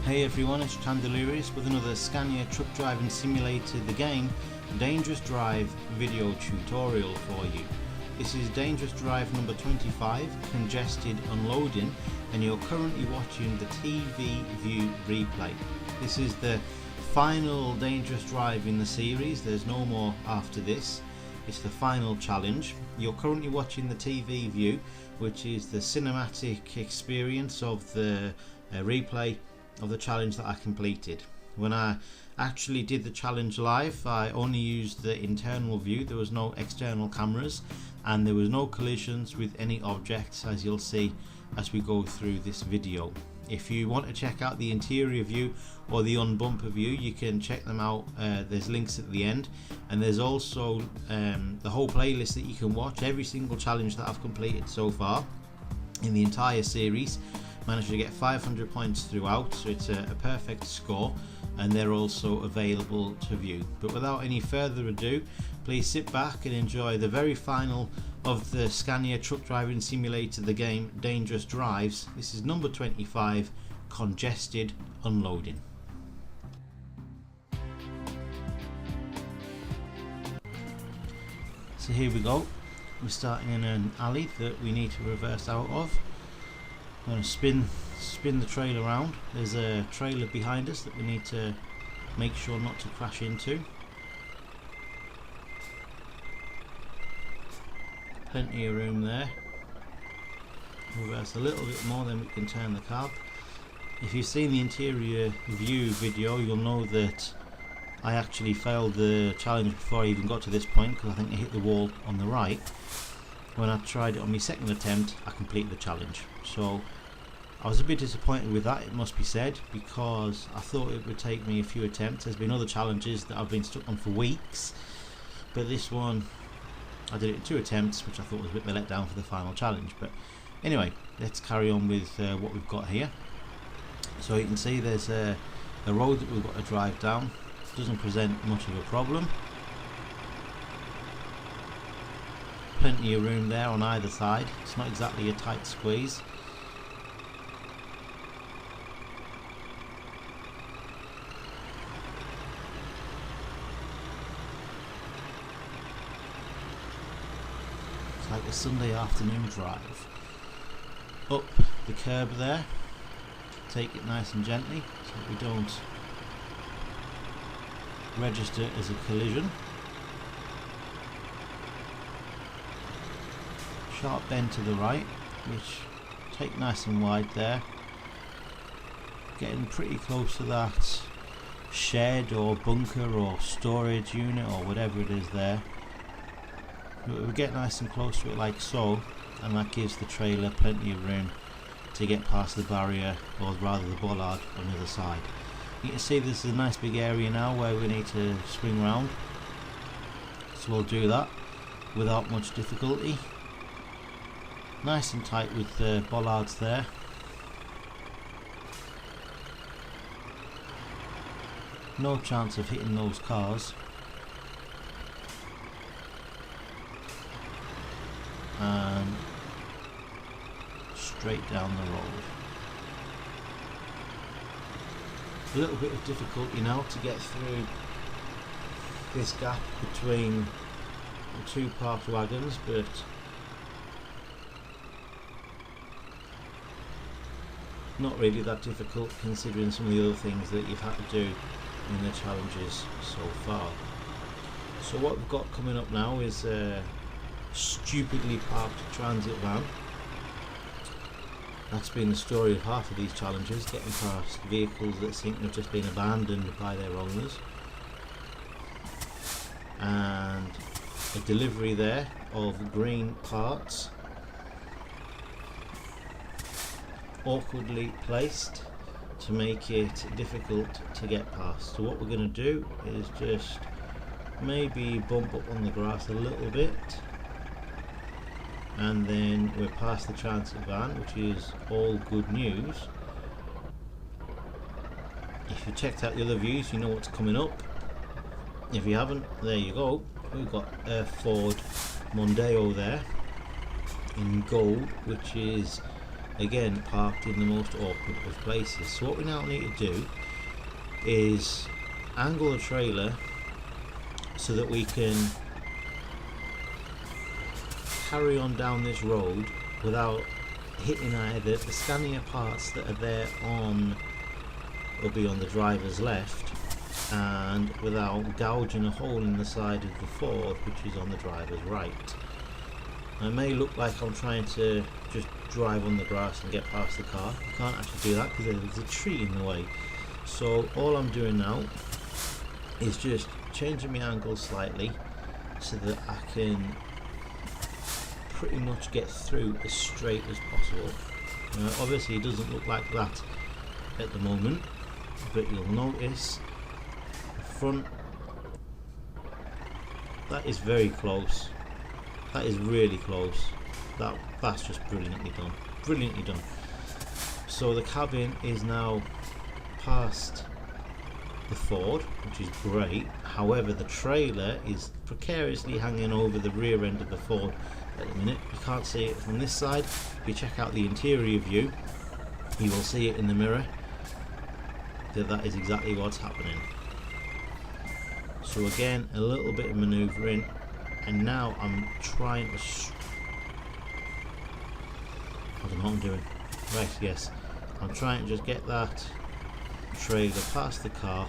Hey everyone, it's Chandelirius with another Scania truck driving simulator, the game Dangerous Drive video tutorial for you. This is Dangerous Drive number 25, Congested Unloading, and you're currently watching the TV view replay. This is the final Dangerous Drive in the series, there's no more after this. It's the final challenge. You're currently watching the TV view, which is the cinematic experience of the replay of the challenge that I completed. When I actually did the challenge live, I only used the internal view. There was no external cameras and there was no collisions with any objects, as you'll see as we go through this video. If you want to check out the interior view or the unbumper view, you can check them out. There's links at the end, and there's also the whole playlist that you can watch. Every single challenge that I've completed so far in the entire series. Managed to get 500 points throughout, so it's a perfect score, and they're also available to view. But without any further ado, please sit back and enjoy the very final of the Scania truck driving simulator, the game Dangerous Drives. This is number 25, Congested Unloading. So here we go. We're starting in an alley that we need to reverse out of. I'm going to spin the trailer around. There's a trailer behind us that we need to make sure not to crash into. Plenty of room there. Reverse a little bit more, then we can turn the cab. If you've seen the interior view video, you'll know that I actually failed the challenge before I even got to this point, because I think I hit the wall on the right. When I tried it on my second attempt, I completed the challenge. So I was a bit disappointed with that, it must be said, because I thought it would take me a few attempts. There's been other challenges that I've been stuck on for weeks, but this one I did it in 2 attempts, which I thought was a bit of a letdown for the final challenge. But anyway, let's carry on with what we've got here. So you can see there's a road that we've got to drive down. Doesn't present much of a problem. Plenty of room there on either side. It's not exactly a tight squeeze. It's like a Sunday afternoon drive. Up the curb there. Take it nice and gently so that we don't register as a collision. Sharp bend to the right, which take nice and wide there. Getting pretty close to that shed or bunker or storage unit or whatever it is there. We get nice and close to it like so, and that gives the trailer plenty of room to get past the barrier, or rather the bollard, on the other side. You can see this is a nice big area now where we need to swing round, so we'll do that without much difficulty. Nice and tight with the bollards there. No chance of hitting those cars. And straight down the road. A little bit of difficulty now to get through this gap between the 2 parked wagons, but not really that difficult considering some of the other things that you've had to do in the challenges so far. So what we've got coming up now is a stupidly parked transit van. That's been the story of half of these challenges, getting past vehicles that seem to have just been abandoned by their owners. And a delivery there of green parts, awkwardly placed to make it difficult to get past. So what we're going to do is just maybe bump up on the grass a little bit, and then we're past the transit van, which is all good news. If you checked out the other views, you know what's coming up. If you haven't, there you go. We've got a Ford Mondeo there in gold, which is again parked in the most awkward of places. So what we now need to do is angle the trailer so that we can carry on down this road without hitting either the Scania parts that are there on, will be on the driver's left, and without gouging a hole in the side of the Ford which is on the driver's right. It may look like I'm trying to just drive on the grass and get past the car. You can't actually do that because there's a tree in the way. So all I'm doing now is just changing my angle slightly so that I can pretty much get through as straight as possible. Obviously it doesn't look like that at the moment, but you'll notice the front, that is very close. That is really close. That's just brilliantly done. Brilliantly done. So the cabin is now past the Ford, which is great. However, the trailer is precariously hanging over the rear end of the Ford at the minute. You can't see it from this side. If you check out the interior view, you will see it in the mirror that is exactly what's happening. So again, a little bit of manoeuvring, and now I'm trying to I don't know what I'm doing. Right, yes, I'm trying to just get that trailer past the car,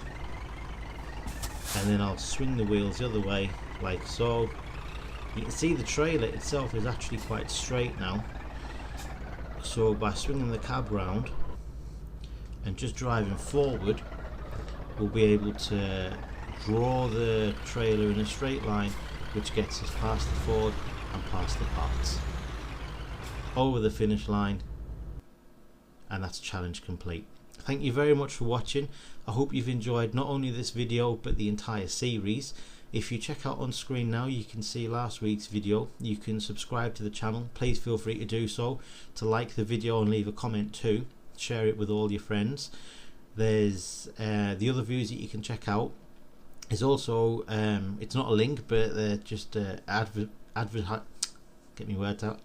and then I'll swing the wheels the other way like so. You can see the trailer itself is actually quite straight now, so by swinging the cab round and just driving forward, we'll be able to draw the trailer in a straight line, which gets us past the Ford and past the parts, over the finish line, and that's challenge complete. Thank you very much for watching. I hope you've enjoyed not only this video but the entire series. If you check out on screen now, you can see last week's video. You can subscribe to the channel. Please feel free to do so, to like the video and leave a comment too. Share it with all your friends. There's the other views that you can check out. Is also it's not a link, but they're just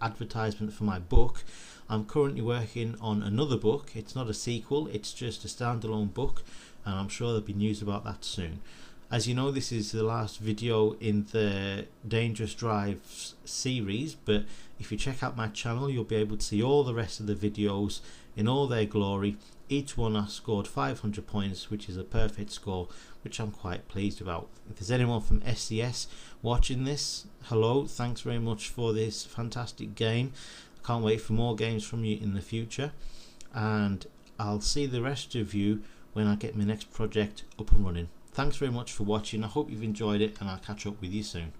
advertisement for my book. I'm currently working on another book. It's not a sequel, it's just a standalone book, and I'm sure there'll be news about that soon. As you know, this is the last video in the Dangerous Drives series, but if you check out my channel, you'll be able to see all the rest of the videos in all their glory. Each one I scored 500 points, which is a perfect score, which I'm quite pleased about. If there's anyone from SCS watching this, hello, thanks very much for this fantastic game. I can't wait for more games from you in the future, and I'll see the rest of you when I get my next project up and running. Thanks very much for watching. I hope you've enjoyed it, and I'll catch up with you soon.